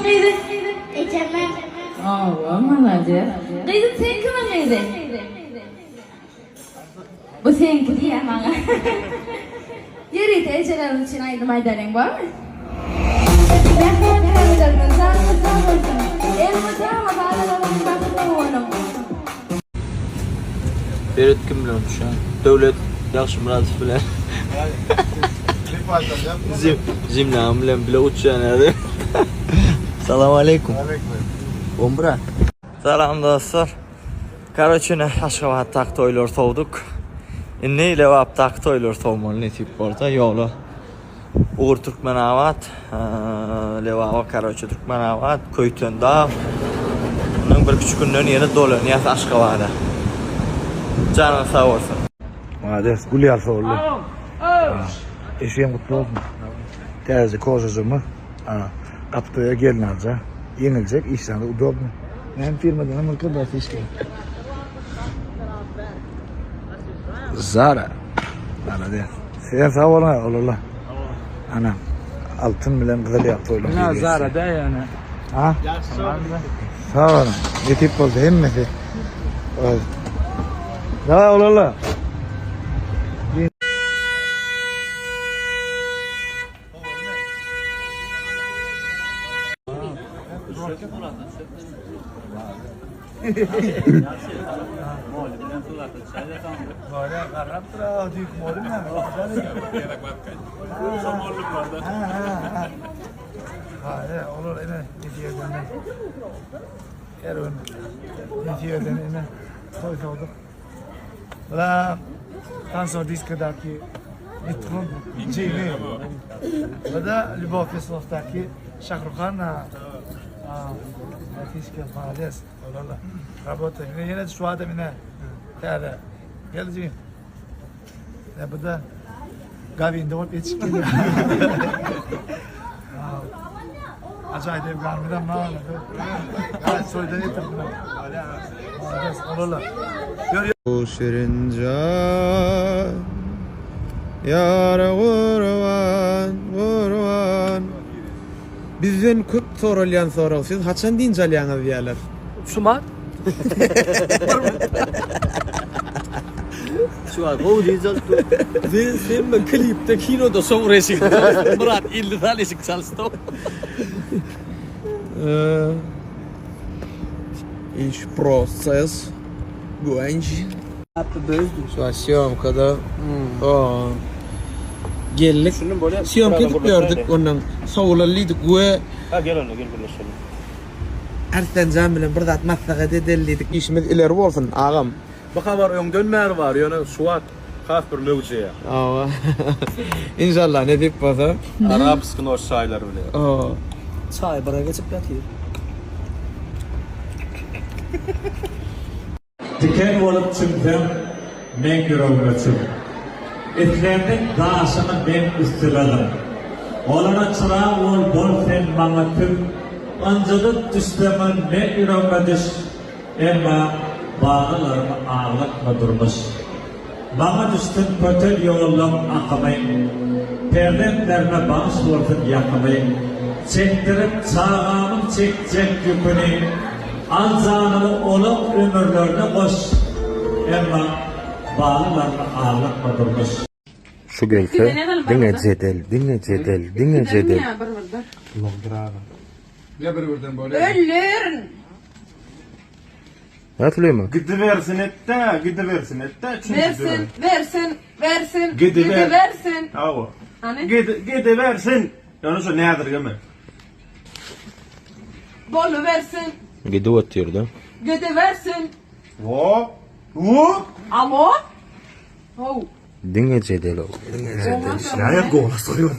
kıydı? İçemem. Allah malacak. Kıydı sen kime kıydı? Bu seninki diye bana. Yürü de içeler için aydım aydarın var mı? Ben kalbimden zanlı olsun. Elimi tamam bağlamamın bakımda oğlum. Berit kim bilen şu an? Devlet yaxşı Muratov bilen. Zimlam bilen bile uçan hadi. Assalomu alaykum. Ombra. Salam dostlar. Короче, Aşgabat tak toylar tovduk. Ne levap tak toylar tovmalı ne tip orta yolu. Uğur Türkmenavat, levap короче Türkmenavat, Köytönda. Bunun bir küçük günlerin yeri dolu. Niyat Aşgabat'da. Canın sağ olsun. Hadi gül yarsa oldu. Eşeğin kutlu olsun. Terzi kozuzumu kaptıya gelin alacak. Yenilecek işten de udobno. Hem firmadan hem arkadaşı iş gelin. Zara. Hadi. Sen sağ olun olurlar. Anam. Altın bilen güzel yaptı oğlum. Ne Zara da yani. Ha? Sağ olun. Ne tip oldu hemmesi. Sağ olurlar. Böyle karaptıra büyük molim ne? Hadi olur yine netiyelerden. Erun netiyelerden yine koy olduk. Valla tanso diskodaki Mitron Ceyli. Ve de Любовь Веслов'taki Şahrukhan Netiske Males. Olala. Rabota. Yine şu adam yine. Yani geleceğim. Ya bu da Gavi'nde olup yetişkin. Acayip bir gamiden ne var? Ya soydan getirdim. Olala. Bu şirinca yar vurvan bizden köp sorulyan siz haçan deyince alyanı diyorlar. Şuma? Şu an o diyeceğiz. Sen ben klipte kinoda sonrası Murat 50 tane ışık çalıştı. İş proses güvenç. Şu an siyomkada geldik. Siyomka gitmiyorduk ondan savunalıydık ve Gel onu gel birleşelim. Ertencan bilen bir zat maslahat edeliydik. İşimiz ileri olsun ağam. Baka var önden mer var yani suat kaf bir lövceye. Aa. İnşallah ne dip basa. Arap skınor çaylar bile. Aa. Çay bara geçip yatıyor. Diken olup çıktım, men yüreğime. Etlerinin dağışını ben ıstırladım. Olana çırağı ol bol sen bana tüm. Ancak düştemin men yüreğime düş. Ama bağlarımı ağlatma durmuş. Bana düştün kötü yolum akamayın. Perdemlerime bağış olsun yakamayın. Çektirip çağağımın çekecek yükünü. Alcanını olup ömürlerine koş. Ama bağlarımı ağlatma durmuş. Şu gelse dinle cedel. Ne bir buradan böyle. Ölürün. Hatırlıyor musun? Gidiversin ette. Versin. Gidiver. Versin. Avo. Hani? Gidiversin. Yani şu nedir gemi? Bolu versin. Gidiyor diyor da. Göde versin. Wo? Alo? Oh. Dinle cedel o. Ya gola soruyor.